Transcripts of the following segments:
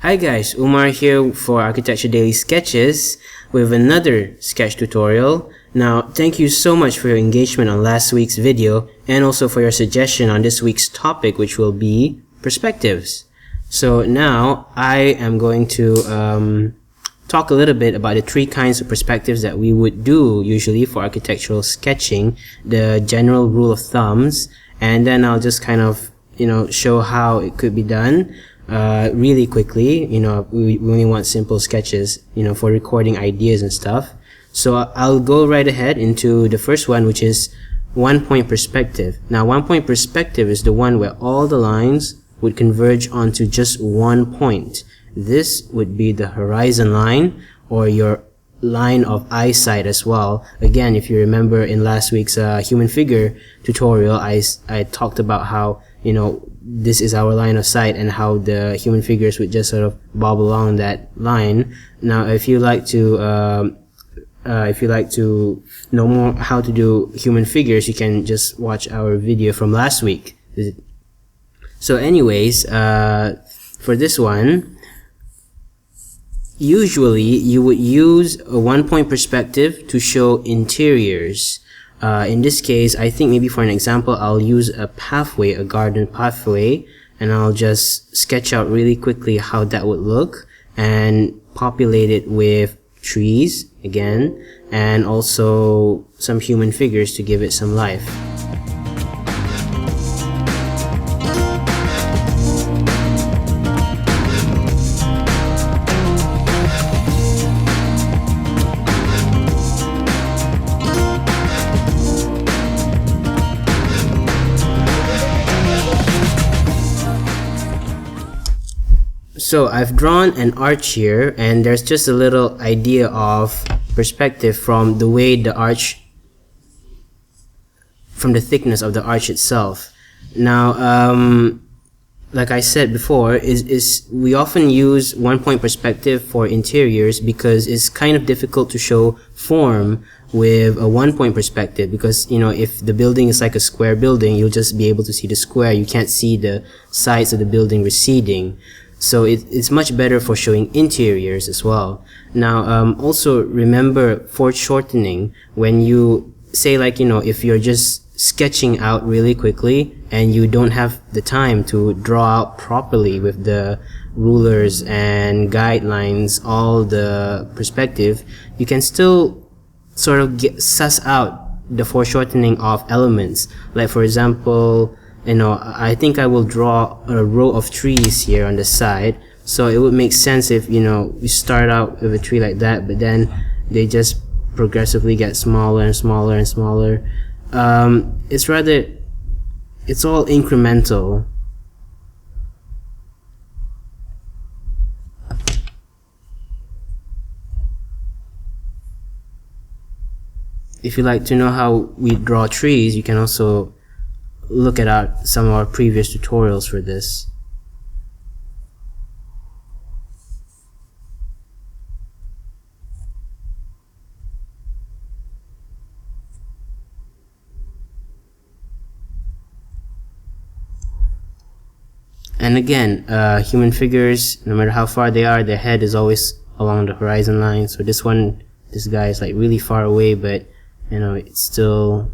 Hi guys, Umar here for Architecture Daily Sketches with another sketch tutorial. Now, thank you so much for your engagement on last week's video and also for your suggestion on this week's topic, which will be perspectives. So now I am going to talk a little bit about the three kinds of perspectives that we would do usually for architectural sketching, the general rule of thumbs, and then I'll just kind of show how it could be done really quickly. We only want simple sketches for recording ideas and stuff. So I'll go right ahead into the first one, which is 1-point perspective. Now, 1-point perspective is the one where all the lines would converge onto just one point. This would be the horizon line, or your line of eyesight as well. Again, if you remember in last week's human figure tutorial, I talked about how this is our line of sight and how the human figures would just sort of bob along that line. Now, if you like to know more how to do human figures, you can just watch our video from last week. So anyways, for this one, usually you would use a 1-point perspective to show interiors. In this case, I think maybe for an example, I'll use a pathway, a garden pathway, and I'll just sketch out really quickly how that would look and populate it with trees again, and also some human figures to give it some life. So I've drawn an arch here, and there's just a little idea of perspective from the way the arch, from the thickness of the arch itself. Now, like I said before, we often use 1-point perspective for interiors because it's kind of difficult to show form with a 1-point perspective, because if the building is like a square building, you'll just be able to see the square. You can't see the sides of the building receding. So it's much better for showing interiors as well. Now, also remember foreshortening. When you say, like, if you're just sketching out really quickly and you don't have the time to draw out properly with the rulers and guidelines, all the perspective, you can still sort of suss out the foreshortening of elements. Like, for example, I think I will draw a row of trees here on the side. So it would make sense if, we start out with a tree like that, but then they just progressively get smaller and smaller and smaller. It's all incremental. If you like to know how we draw trees, you can also look at some of our previous tutorials for this. And again, human figures, no matter how far they are, their head is always along the horizon line. So this guy is like really far away, but it's still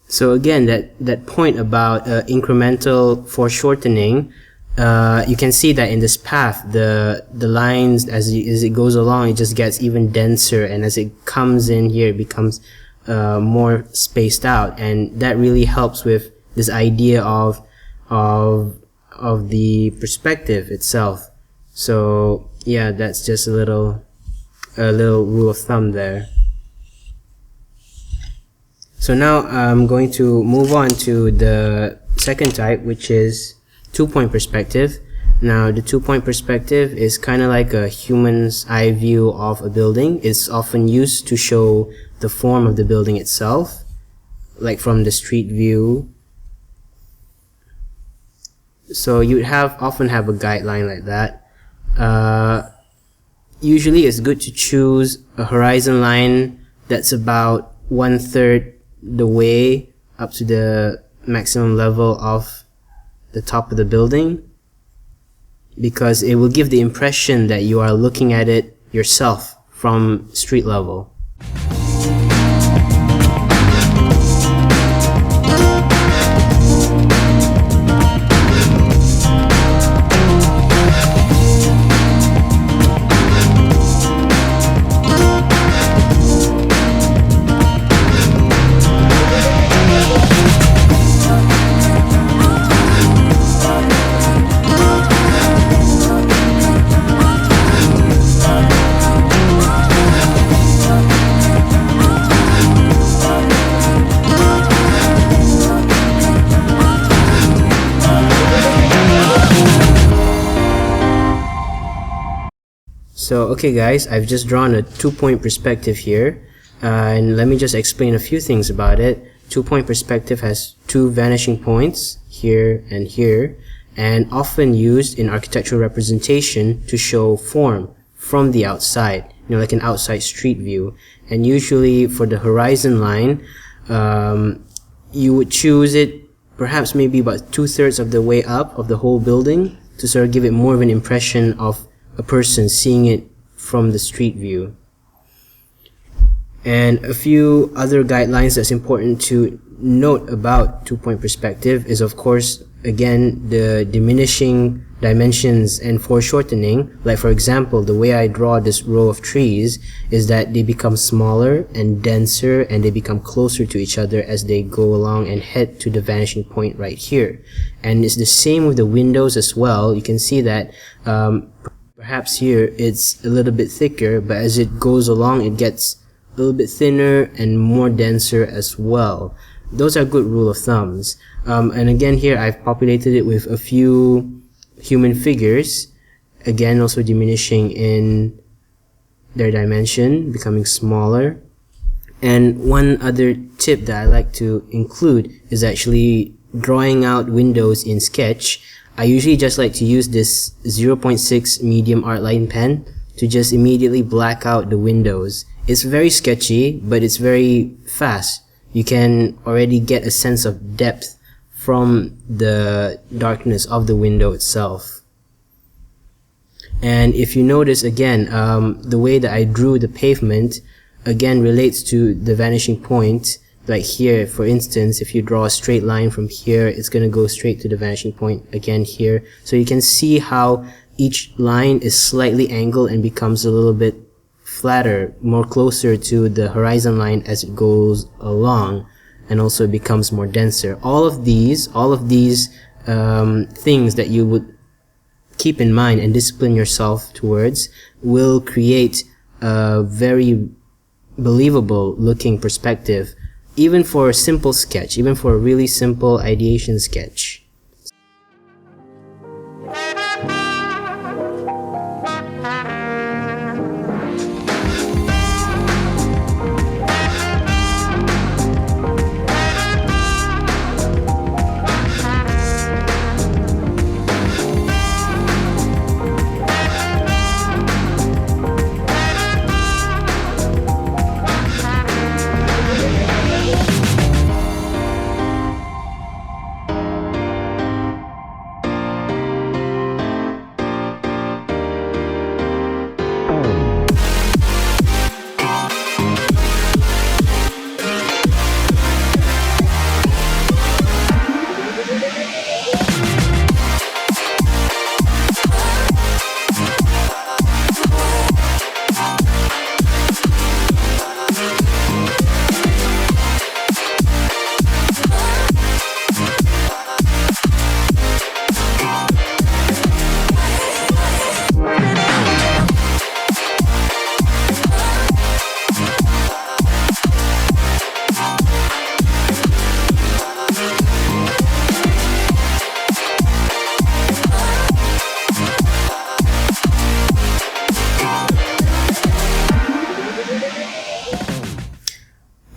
So again, that point about incremental foreshortening, you can see that in this path, the lines as it goes along, it just gets even denser, and as it comes in here, it becomes more spaced out, and that really helps with this idea of the perspective itself. So yeah, that's just a little rule of thumb there. So now I'm going to move on to the second type, which is 2-point perspective. Now, the two-point perspective is kind of like a human's eye view of a building. It's often used to show the form of the building itself, like from the street view. So you'd often have a guideline like that. Usually it's good to choose a horizon line that's about 1/3 the way up to the maximum level of the top of the building, because it will give the impression that you are looking at it yourself from street level. So okay guys, I've just drawn a two-point perspective here, and let me just explain a few things about it. Two-point perspective has two vanishing points, here and here, and often used in architectural representation to show form from the outside, like an outside street view. And usually for the horizon line, you would choose it perhaps maybe about 2/3 of the way up of the whole building to sort of give it more of an impression of a person seeing it from the street view. And a few other guidelines that's important to note about two-point perspective is, of course, again, the diminishing dimensions and foreshortening. Like for example, the way I draw this row of trees is that they become smaller and denser, and they become closer to each other as they go along and head to the vanishing point right here. And it's the same with the windows as well. You can see that perhaps here it's a little bit thicker, but as it goes along it gets a little bit thinner and more denser as well. Those are good rule of thumbs. And again, here I've populated it with a few human figures, again also diminishing in their dimension, becoming smaller. And one other tip that I like to include is actually drawing out windows in Sketch. I usually just like to use this 0.6 medium art line pen to just immediately black out the windows. It's very sketchy, but it's very fast. You can already get a sense of depth from the darkness of the window itself. And if you notice again, the way that I drew the pavement again relates to the vanishing point. Like here, for instance, if you draw a straight line from here, it's going to go straight to the vanishing point again here. So you can see how each line is slightly angled and becomes a little bit flatter, more closer to the horizon line as it goes along, and also it becomes more denser. All of these things that you would keep in mind and discipline yourself towards will create a very believable looking perspective, even for a simple sketch, even for a really simple ideation sketch.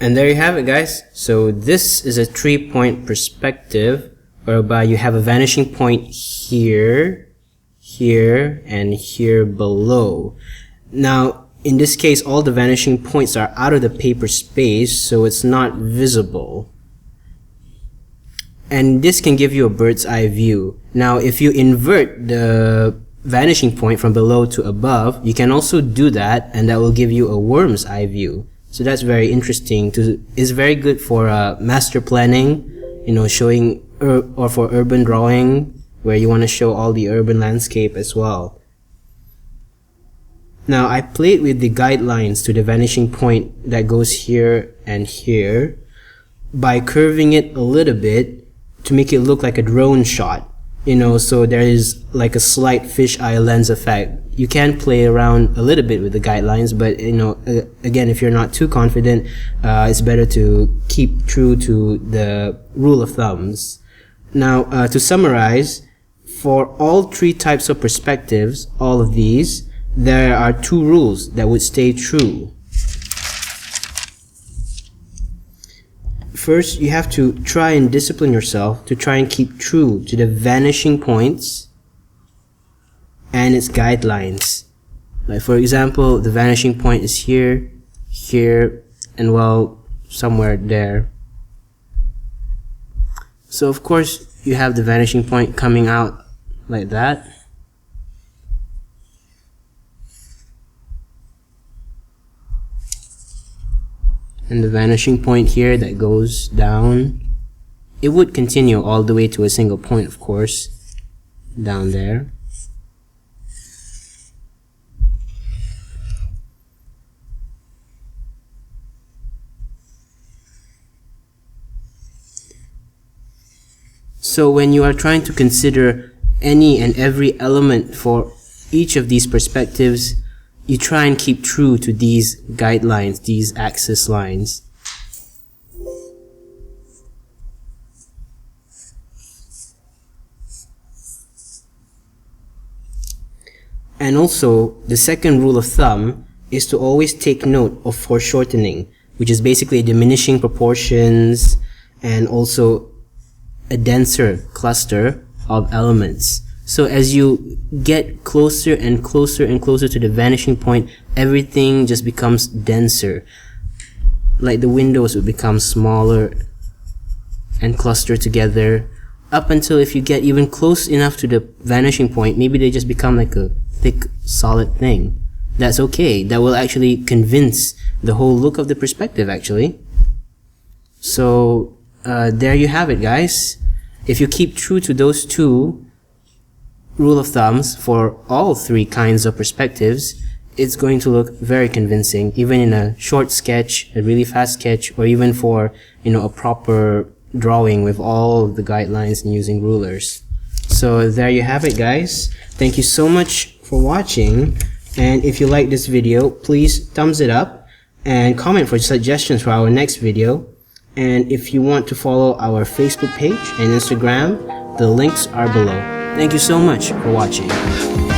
And there you have it, guys. So this is a 3-point perspective whereby you have a vanishing point here, here, and here below. Now, in this case, all the vanishing points are out of the paper space, so it's not visible. And this can give you a bird's eye view. Now, if you invert the vanishing point from below to above, you can also do that, and that will give you a worm's eye view. So that's very interesting. It's very good for master planning, you know, showing or for urban drawing, where you want to show all the urban landscape as well. Now, I played with the guidelines to the vanishing point that goes here and here by curving it a little bit to make it look like a drone shot. You know, so there is like a slight fisheye lens effect. You can play around a little bit with the guidelines, but you know, again, if you're not too confident, it's better to keep true to the rule of thumbs. Now, to summarize, for all three types of perspectives, all of these, there are two rules that would stay true. First, you have to try and discipline yourself to try and keep true to the vanishing points and its guidelines. Like for example, the vanishing point is here, here, and well, somewhere there. So of course, you have the vanishing point coming out like that. And the vanishing point here that goes down, it would continue all the way to a single point, of course, down there. So when you are trying to consider any and every element for each of these perspectives, you try and keep true to these guidelines, these axis lines. And also, the second rule of thumb is to always take note of foreshortening, which is basically diminishing proportions and also a denser cluster of elements. So as you get closer and closer and closer to the vanishing point, everything just becomes denser. Like the windows would become smaller and cluster together, up until if you get even close enough to the vanishing point, maybe they just become like a thick, solid thing. That's okay. That will actually convince the whole look of the perspective, actually. So there you have it, guys. If you keep true to those two rule of thumbs for all three kinds of perspectives, it's going to look very convincing, even in a short sketch, a really fast sketch, or even for, you know, a proper drawing with all of the guidelines and using rulers. So there you have it, guys. Thank you so much for watching, and if you like this video, please thumbs it up and comment for suggestions for our next video. And if you want to follow our Facebook page and Instagram, the links are below. Thank you so much for watching.